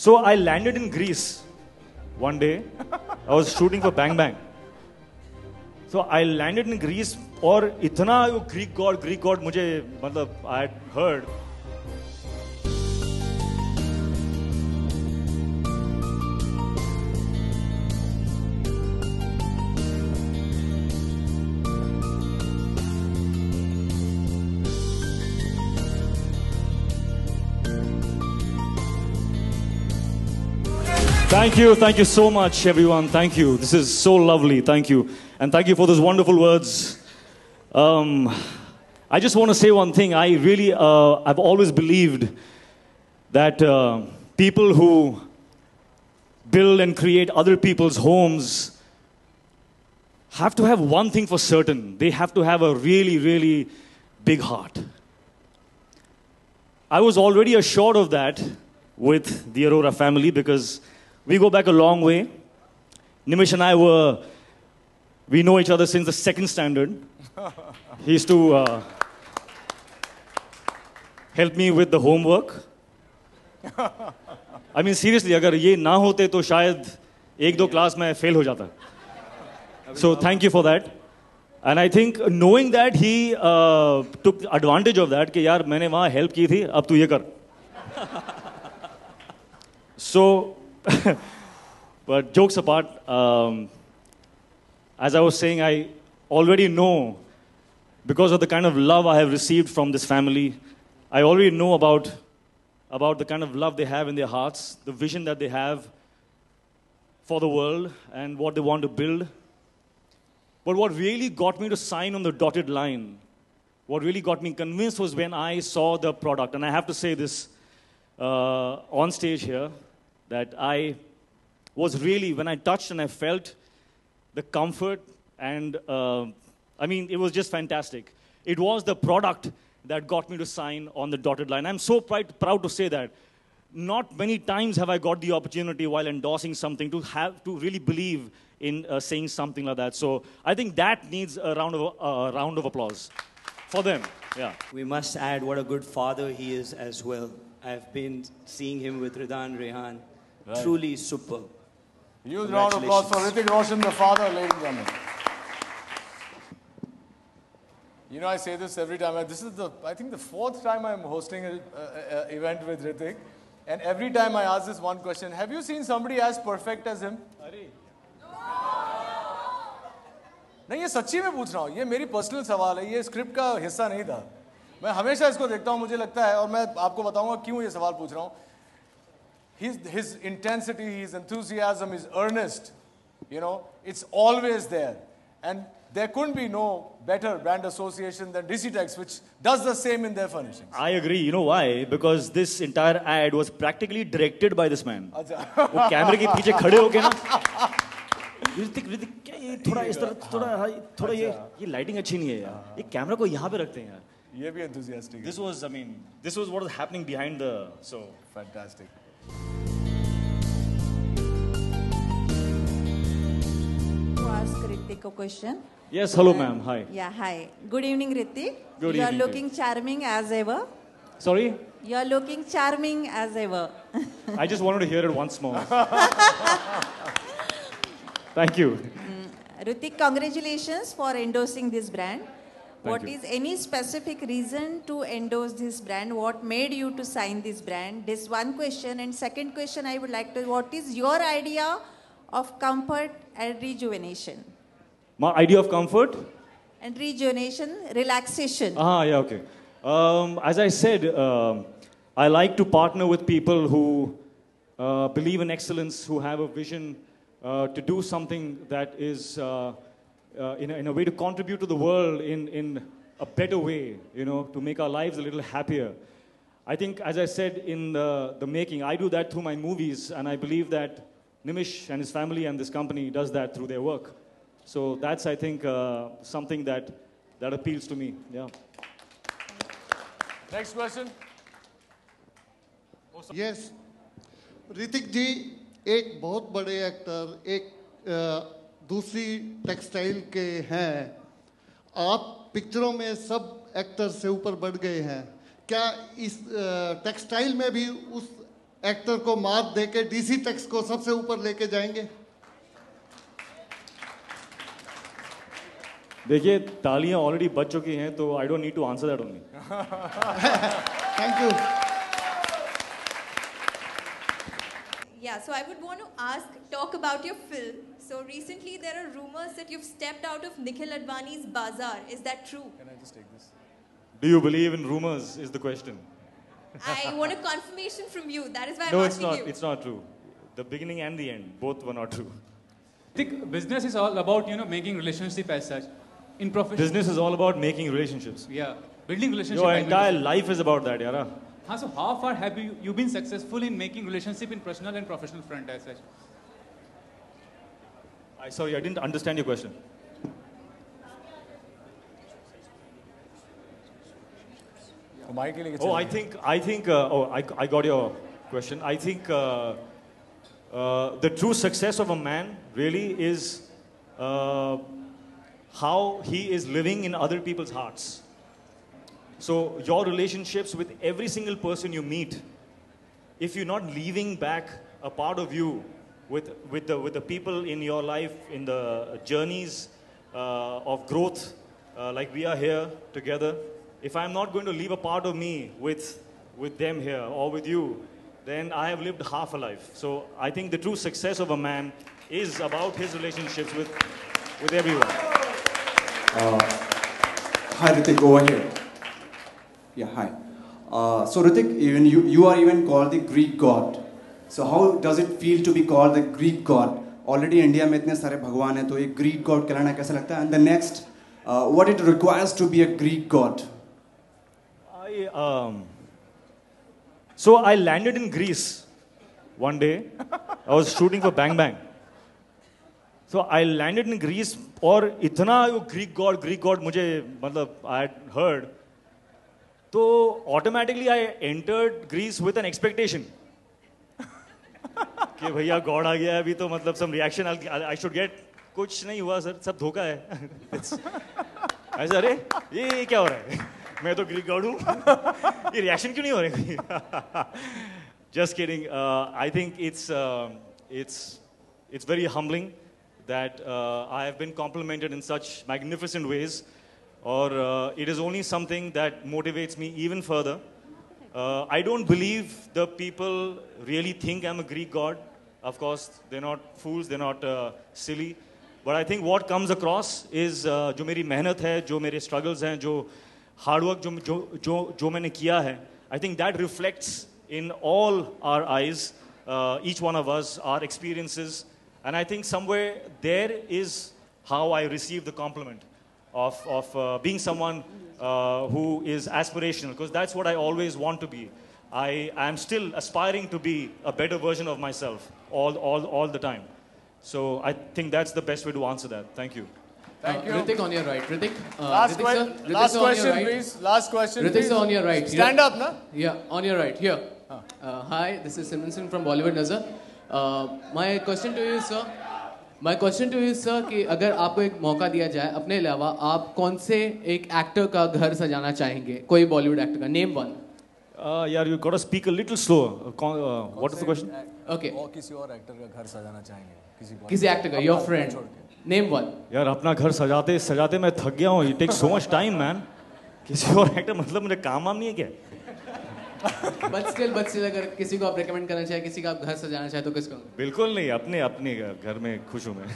So I landed in Greece one day. I was shooting for Bang Bang. So I landed in Greece और इतना Greek God मुझे मतलब I had heard. Thank you so much, everyone. Thank you. This is so lovely. Thank you. And thank you for those wonderful words. I just want to say one thing. I really, I've always believed that people who build and create other people's homes have to have one thing for certain. They have to have a really, really big heart. I was already assured of that with the Arora family because we go back a long way. Nimish and I we know each other since the second standard. He used to help me with the homework. I mean, seriously, अगर ये ना होते तो शायद एक दो class में fail हो जाता. So thank you for that. And I think knowing that he took advantage of that कि यार मैंने वहाँ help की थी, अब तू ये कर. So, but jokes apart, as I was saying, I already know, because of the kind of love I have received from this family, I already know about the kind of love they have in their hearts, the vision that they have for the world and what they want to build. But what really got me to sign on the dotted line, what really got me convinced was when I saw the product. And I have to say this on stage here, that I was really, when I touched and I felt the comfort and, I mean, it was just fantastic. It was the product that got me to sign on the dotted line. I'm so proud to say that. Not many times have I got the opportunity while endorsing something to really believe in saying something like that. So I think that needs a round of applause for them. Yeah. We must add what a good father he is as well. I've been seeing him with Rida and Rehan. Right. Truly superb. Huge round of applause for Hrithik Roshan, the father, ladies and gentlemen. You know, I say this every time. This is I think the fourth time I'm hosting an event with Hrithik. And every time I ask this one question, have you seen somebody as perfect as him? नहीं, ये सच्ची में पूछ रहा हूँ. ये मेरी personal सवाल है. ये स्क्रिप्ट का हिस्सा नहीं था. मैं हमेशा इसको देखता हूँ. मुझे लगता है, और मैं आपको बताऊंगा क्यों ये सवाल पूछ रहा हूँ. His intensity, his enthusiasm, his earnest, you know, it's always there. And there couldn't be no better brand association than Digitex, which does the same in their furnishings. I agree. You know why? Because this entire ad was practically directed by this man. वो कैमरे के पीछे खड़े होके ना, ऋतिक क्या ये थोड़ा इस तरह थोड़ा ये लाइटिंग अच्छी नहीं है यार. ये कैमरा को यहाँ पे रखते हैं यार. ये भी enthusiastic. This was, I mean, this was what was happening behind the, so fantastic. To ask Hrithik a question. Yes, hello ma'am. Hi. Yeah, hi. Good evening, Hrithik. Good evening. You are looking charming as ever. Sorry? You are looking charming as ever. I just wanted to hear it once more. Thank you. Hrithik, congratulations for endorsing this brand. Thank What you. is any specific reason to endorse this brand? What made you to sign this brand? This one question. And second question, I would like to, what is your idea of comfort and rejuvenation? My idea of comfort? And rejuvenation, relaxation. Yeah, okay. As I said, I like to partner with people who believe in excellence, who have a vision to do something that is in a way to contribute to the world in a better way, you know, to make our lives a little happier. I think, as I said in the making, I do that through my movies, and I believe that Nimish and his family and this company does that through their work. So that's, I think, something that appeals to me. Yeah. Next question. Yes. Hrithik जी एक बहुत बड़े actor, एक दूसरी textile के हैं. आप पिक्चरों में सब एक्टर से ऊपर बढ़ गए हैं. क्या इस टेक्सटाइल में भी उस एक्टर को मात देके डीसी टैक्स को सबसे ऊपर लेके जाएंगे? देखिए तालियां ऑलरेडी बज चुकी हैं तो I don't need to answer that only. Thank you. Yeah, so I would want to talk about your film. So recently there are rumors that you've stepped out of Nikhil Advani's Bazaar. Is that true? Can I just take this? Do you believe in rumors is the question. I want a confirmation from you. That is why No, I'm it's asking not. you. It's not true. The beginning and the end, both were not true. I think business is all about, making relationship as such. In profession. Business is all about making relationships. Yeah, building relationship. Your entire life is about that, yara. So how far have you been successful in making relationship in personal and professional front as such? Sorry, I didn't understand your question. Mic के लिए Oh, I think. I got your question. I think the true success of a man really is how he is living in other people's hearts. So your relationships with every single person you meet, if you're not leaving back a part of you with the people in your life, in the journeys of growth, like we are here together, if I'm not going to leave a part of me with them here or with you, then I have lived half a life. So I think the true success of a man is about his relationships with everyone. Hi Ritik, over here. Yeah, hi. So Ritik, even you are even called the Greek god. So how does it feel to be called the Greek god? Already India में इतने सारे भगवान हैं तो एक Greek god कहलाना कैसा लगता है? And the next, what it requires to be a Greek god? So I landed in Greece one day. I was shooting for Bang Bang. So I landed in Greece और इतना वो Greek god मुझे मतलब I had heard. तो automatically I entered Greece with an expectation कि भैया God आ गया है अभी तो मतलब some reaction I should get. कुछ नहीं हुआ सर, सब धोखा है. ऐसा अरे ये क्या हो रहा है, मैं तो ग्रीक गॉड हूँ, ये रिएक्शन क्यों नहीं हो रहे? Just kidding. I think it's very humbling that I have been complimented in such magnificent ways, or it is only something that motivates me even further. I don't believe the people really think I'm a Greek god. Of course, they're not fools, they're not silly. But I think what comes across is जो मेरी मेहनत है, जो मेरे struggles हैं, जो hard work जो मैंने किया है, I think that reflects in all our eyes, each one of us, our experiences. And I think somewhere there is how I receive the compliment of being someone who is aspirational, because that's what I always want to be. I am still aspiring to be a better version of myself all the time. So I think that's the best way to answer that. Thank you. Thank you. Ritik, on your right. Ritik, Last question, right. please. Last question, Ritik, please. sir, on your right. Stand up, na? Yeah, on your right. Here. Hi, this is Simran Singh from Bollywood Nazar. My question to you, sir. My question to you, sir, कि अगर आपको एक मौका दिया जाए अपने अलावा आप कौन से एक एक्टर का घर सजाना चाहेंगे, कोई बॉलीवुड एक्टर का, name one. Yeah, you got to speak a little slower. What is the question? Okay. और किसी और एक्टर का घर सजाना चाहेंगे, किसी एक्टर का, your friend. Name one. यार अपना घर सजाते सजाते मैं थक गया हूँ. It takes so much time, man. किसी और एक्टर मतलब मुझे काम नहीं है क्या? But still अगर किसी को आप recommend करना चाहे, किसी का आप घर सजाना चाहे तो किसको? बिल्कुल नहीं, अपने घर में खुश हूँ मैं.